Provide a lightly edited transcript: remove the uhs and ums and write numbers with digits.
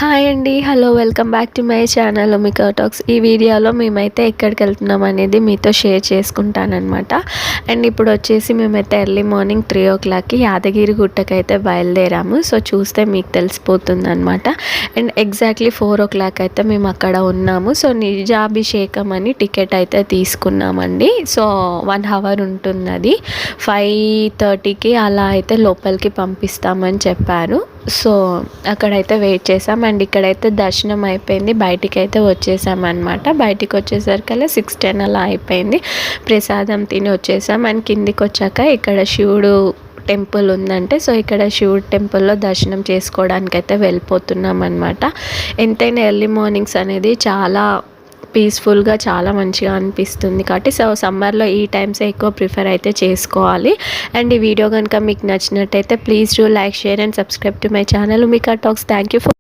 Hi అండి. Hello, welcome back to my channel Omika talks. ఈ వీడియోలో మేమైతే ఎక్కడికి వెళ్తున్నాం అనేది మీతో షేర్ చేసుకుంటానన్నమాట. అండ్ ఇప్పుడు వచ్చేసి మేమైతే ఎర్లీ మార్నింగ్ 3:00కి యాదగిరి గుట్టకైతే బయలుదేరాము. సో చూస్తే మీకు తెలిసిపోతుంది అనమాట. అండ్ ఎగ్జాక్ట్లీ 4:00 అయితే మేము అక్కడ ఉన్నాము. సో నిజాభిషేకం అని టికెట్ అయితే తీసుకున్నామండి. సో 1 అవర్ ఉంటుంది. అది 5:30కి అలా అయితే లోపలికి పంపిస్తామని చెప్పారు. సో అక్కడైతే వెయిట్ చేసాం. అండ్ ఇక్కడైతే దర్శనం అయిపోయింది. బయటికి అయితే వచ్చేసామన్నమాట. బయటికి వచ్చేసరికల్లా 6:10 అలా అయిపోయింది. ప్రసాదం తిని వచ్చేసాం. అండ్ కిందికి వచ్చాక ఇక్కడ శివుడు టెంపుల్ ఉందంటే, సో ఇక్కడ శివుడు టెంపుల్లో దర్శనం చేసుకోవడానికి అయితే వెళ్ళిపోతున్నాం అనమాట. ఎంతైనా ఎర్లీ మార్నింగ్స్ అనేది చాలా పీస్ఫుల్గా చాలా మంచిగా అనిపిస్తుంది. కాబట్టి సో సమ్మర్లో ఈ టైమ్సే ఎక్కువ ప్రిఫర్ అయితే చేసుకోవాలి. అండ్ ఈ వీడియో కనుక మీకు నచ్చినట్టయితే please do like, share and subscribe to my channel Omika talks. Thank you for